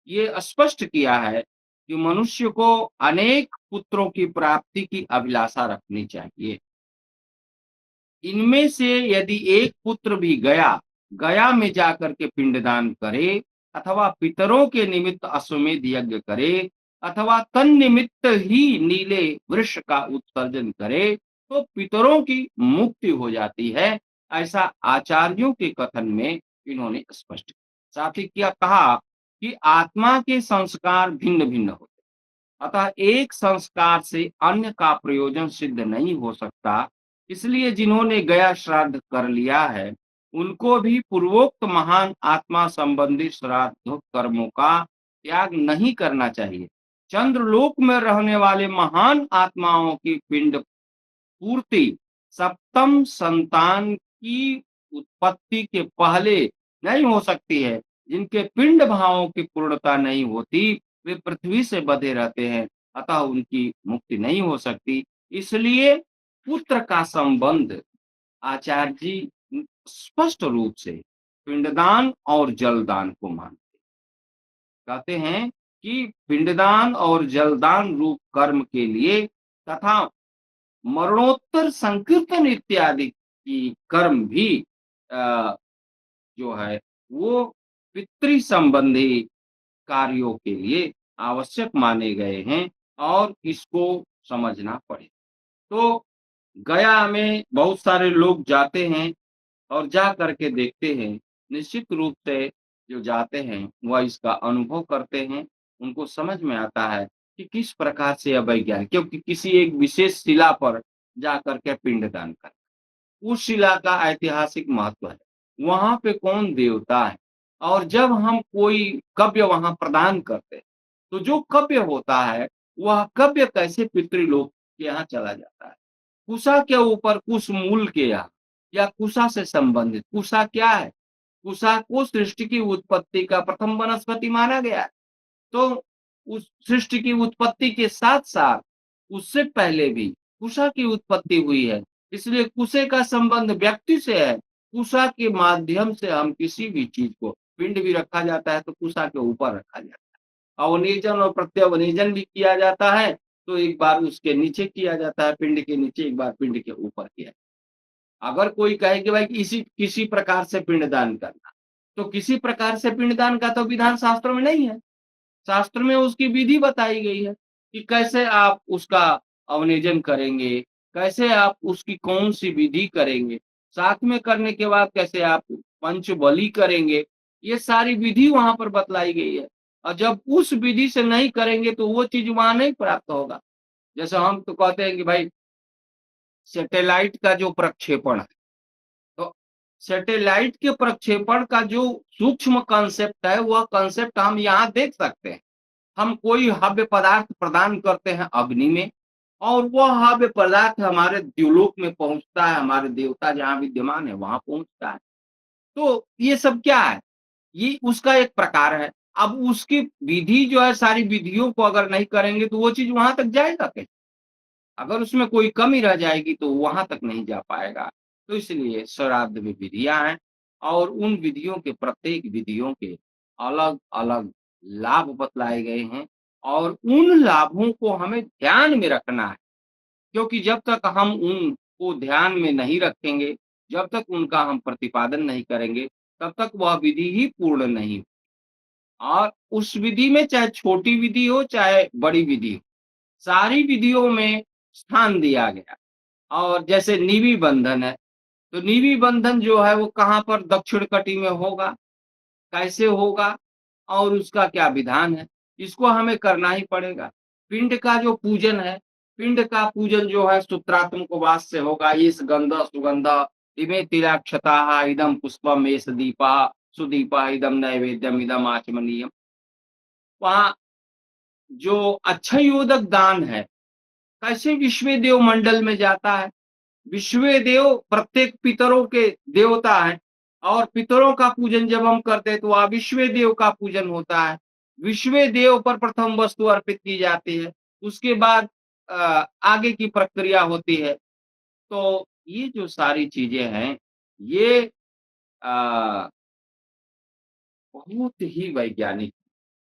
ये स्पष्ट किया है कि मनुष्य को अनेक पुत्रों की प्राप्ति की अभिलाषा रखनी चाहिए। इनमें से यदि एक पुत्र भी गया में जाकर के पिंडदान करे अथवा पितरों के निमित्त अश्वमेध यज्ञ करे अथवा तन्निमित्त ही नीले वृक्ष का उत्सर्जन करे तो पितरों की मुक्ति हो जाती है ऐसा आचार्यों के कथन में इन्होंने स्पष्ट किया। साथ ही क्या कहा कि आत्मा के संस्कार भिन्न-भिन्न होते हैं। अतः एक संस्कार से अन्य का प्रयोजन सिद्ध नहीं हो सकता। इसलिए जिन्होंने गया श्राद्ध कर लिया है, उनको भी पूर्वोक्त महान आत्मा संबंधी श्राद्ध कर्मों का त्याग नहीं करना चाहिए। चंद्रलोक में रहने वाले महान आत्माओं की पिंड पूर्ति सप्तम संतान की उत्पत्ति के पहले नहीं हो सकती है। जिनके पिंड भावों की पूर्णता नहीं होती, वे पृथ्वी से बंधे रहते हैं, अतः उनकी मुक्ति नहीं हो सकती। इसलिए पुत्र का संबंध आचार्य जी स्पष्ट रूप से पिंडदान और जलदान को मानते कहते हैं कि पिंडदान और जलदान रूप कर्म के लिए तथा मरणोत्तर संकीर्तन इत्यादि की कर्म भी अ, जो है वो पितृ संबंधी कार्यों के लिए आवश्यक माने गए हैं और इसको समझना पड़े। तो गया में बहुत सारे लोग जाते हैं और जा करके देखते हैं। निश्चित रूप से जो जाते हैं वह इसका अनुभव करते हैं। उनको समझ में आता है कि किस प्रकार से यह वैज्ञानिक क्योंकि किसी एक विशेष शिला पर जा करके पिंडदान करना। उस शिला का ऐतिहासिक महत्व है। वहाँ पे कौन देवता है और जब हम कोई कव्य वहाँ प्रदान करते हैं, तो जो कव्य होता है, वह कव्य कैसे पितृलोक के यहाँ चला जाता है। कुशा के ऊपर कुश मूल के यहाँ या कुशा से संबंधित कुशा क्या है? कुशा को सृष्टि की उत्पत्ति का प्रथम वनस्पति माना गया है। तो उस सृष्टि की उत्पत्ति के साथ-साथ उससे पहले भी कुशा की उत्पत्ति हुई है। इसलिए कुशे का संबंध व्यक्ति से है। कुशा के माध्यम से हम किसी भी चीज़ को पिंड भी रखा जाता है तो कुशा के ऊपर रखा जाता है। अवनेजन और प्रत्यवनेजन भी किया जाता है, तो एक बार उसके नीचे किया जाता है, पिंड के नीचे, एक बार पिंड के ऊपर किया। अगर कोई कहे कि भाई इसी किसी प्रकार से पिंडदान करना, तो किसी प्रकार से पिंडदान का तो विधान शास्त्रों में नहीं है। शास्त्र में उसकी विधि बताई गई है कि कैसे आप उसका अवनेजन करेंगे, कैसे आप उसकी कौन-सी विधि करेंगे, साथ में करने के बाद कैसे आप पंचबली करेंगे, ये सारी विधि वहाँ पर बतलाई गई है। और जब उस विधि से नहीं करेंगे तो वो चीज़ वहाँ नहीं प्राप्त होगा। जैसे हम तो कहते हैं कि भाई सैटेलाइट का जो प्रक्षेपण है, तो सैटेलाइट के प्रक्षेपण का जो सूक्ष्म कांसेप्ट है, वह कांसेप्ट हम यहाँ देख सकते हैं। हम कोई हव्य पदार्थ प्रदान करते हैं अग्नि में और वह हव्य पदार्थ हमारे द्युलोक में पहुँचता है, हमारे देवता जहाँ विद्यमान है वहाँ पहुँचता है। तो ये सब क्या है? ये उसका एक प्रकार है। अब उसकी विधि जो है सारी विधियों को अगर नहीं करेंगे तो वो चीज़ वहाँ तक जाएगा कैसे? अगर उसमें कोई कमी रह जाएगी तो वहाँ तक नहीं जा पाएगा। तो इसलिए श्राद्ध में विधियाँ हैं और उन विधियों के प्रत्येक विधियों के अलग-अलग लाभ बतलाए गए हैं और उन लाभों को हमें ध्यान में रखना है। क्योंकि जब तक हम उनको ध्यान में नहीं रखेंगे, जब तक उनका हम प्रतिपादन नहीं करेंगे, तब तक वह विधि ही पूर्ण नहीं और उस विधि में चाहे छोटी विधि हो, चाहे बड़ी विधि हो, सारी विधियों में स्थान दिया गया। और जैसे निवि बंधन है, तो निवि बंधन जो है वो कहाँ पर दक्षिण कटी में होगा, कैसे होगा और उसका क्या विधान है, इसको हमें करना ही पड़ेगा। पिंड का जो पूजन है, पिंड का पूजन जो है सूत्रात्मक वास से होगा, ईश गंध सुगंध इमे तिलाक्षताः इदं पुष्पम एष दीपः सुदीपः इदं नैवेद्यम इदं आचमनीयम्। वहाँ जो अच्छयोदक दान है, कैसे विश्व देव मंडल में जाता है। विश्व देव प्रत्येक पितरों के देवता हैं और पितरों का पूजन जब हम करते हैं तो वह विश्व देव का पूजन होता है। विश्व देव पर प्रथम वस्तु अर्पित की जाती है। उसके बाद आगे की प्रक्रिया होती है। तो ये जो सारी चीज़ें हैं, ये अ, बहुत ही वैज्ञानिक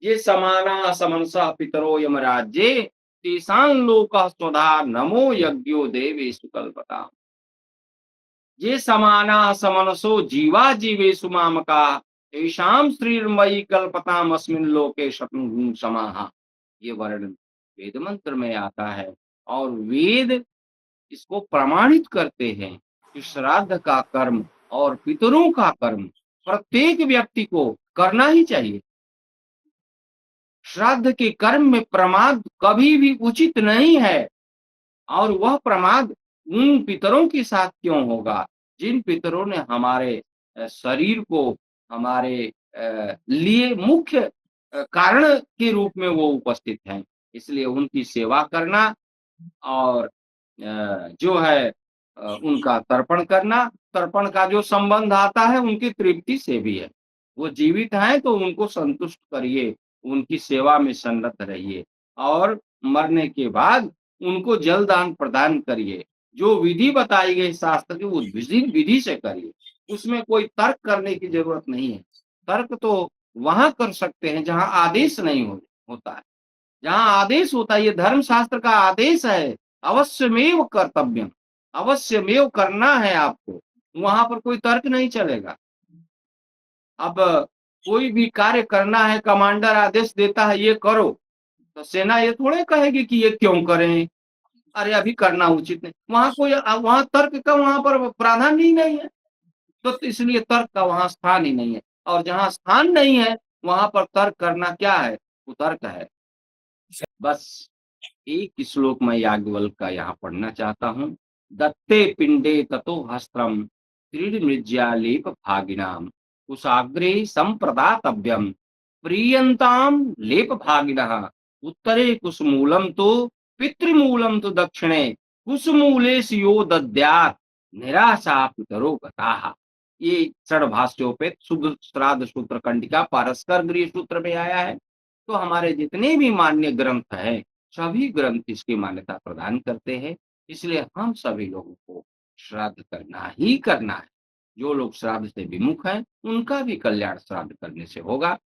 ये समाना समंसा पितरो यमराज्ये तेषां लोकः स्वधा नमो यज्ञो देवेषु कल्पताम्। ये समाना समनसो जीवा जीवेषु मामकाः तेषां श्रीर्मयि कल्पताम् अस्मिन् लोके शतंगुं समाः। ये वर्णन वेद मंत्र में आता है और वेद इसको प्रमाणित करते हैं कि श्राद्ध का कर्म और पितरों का कर्म प्रत्येक व्यक्ति को करना ही चाहिए। श्राद्ध के कर्म में प्रमाद कभी भी उचित नहीं है और वह प्रमाद उन पितरों के साथ क्यों होगा, जिन पितरों ने हमारे शरीर को हमारे लिए मुख्य कारण के रूप में वो उपस्थित हैं। इसलिए उनकी सेवा करना और जो है उनका तर्पण करना, तर्पण का जो संबंध आता है उनकी तृप्ति से भी है। वो जीवित हैं तो उनको संतुष्ट करिए, उनकी सेवा में संलग्न रहिए और मरने के बाद उनको जल दान प्रदान करिए। जो विधि बताई गई शास्त्र की उस विधि विधि से करिए। उसमें कोई तर्क करने की ज़रूरत नहीं है। तर्क तो वहाँ कर सकते हैं जहाँ आदेश नहीं होता है। जहाँ आदेश होता है, ये धर्मशास्त्र का आदेश है, अवश्यमेव कर्तव्यम, अवश्यमेव करना है आपको, वहाँ पर कोई तर्क नहीं चलेगा। अब कोई भी कार्य करना है, कमांडर आदेश देता है ये करो, तो सेना ये थोड़े कहेगी कि ये क्यों करें? अरे अभी करना उचित नहीं। वहाँ कोई वहाँ तर्क का वहाँ पर प्रावधान ही नहीं है, तो इसलिए तर्क का वहाँ स्थान ही नहीं है और जहाँ स्थान नहीं है, वहाँ पर तर्क करना क्या है? कुतर्क है। बस एक श्लोक मैं याज्ञवल्क्य का यहाँ पढ़ना चाहता हूँ। दत्ते पिंडे ततो हस्त्रम त्रिमृज्यालेप भागिनाम कुशाग्रे संप्रदातव्यम प्रीयंताम लेप भागिनः उत्तरे कुसमूलम तो पितृमूलम तो दक्षिणे कुसमूलेश यो दद्यात् निराशा पितरो गताः। ये षड्भाष्योपेत शुद्ध श्राद्ध सूत्र कंडिका पारस्कर गृह सूत्र में आया है। तो हमारे जितने भी मान्य ग्रंथ हैं सभी ग्रंथ इसकी मान्यता प्रदान करते हैं। इसलिए हम सभी लोगों को श्राद्ध करना ही करना है। जो लोग श्राद्ध से विमुख हैं, उनका भी कल्याण श्राद्ध करने से होगा।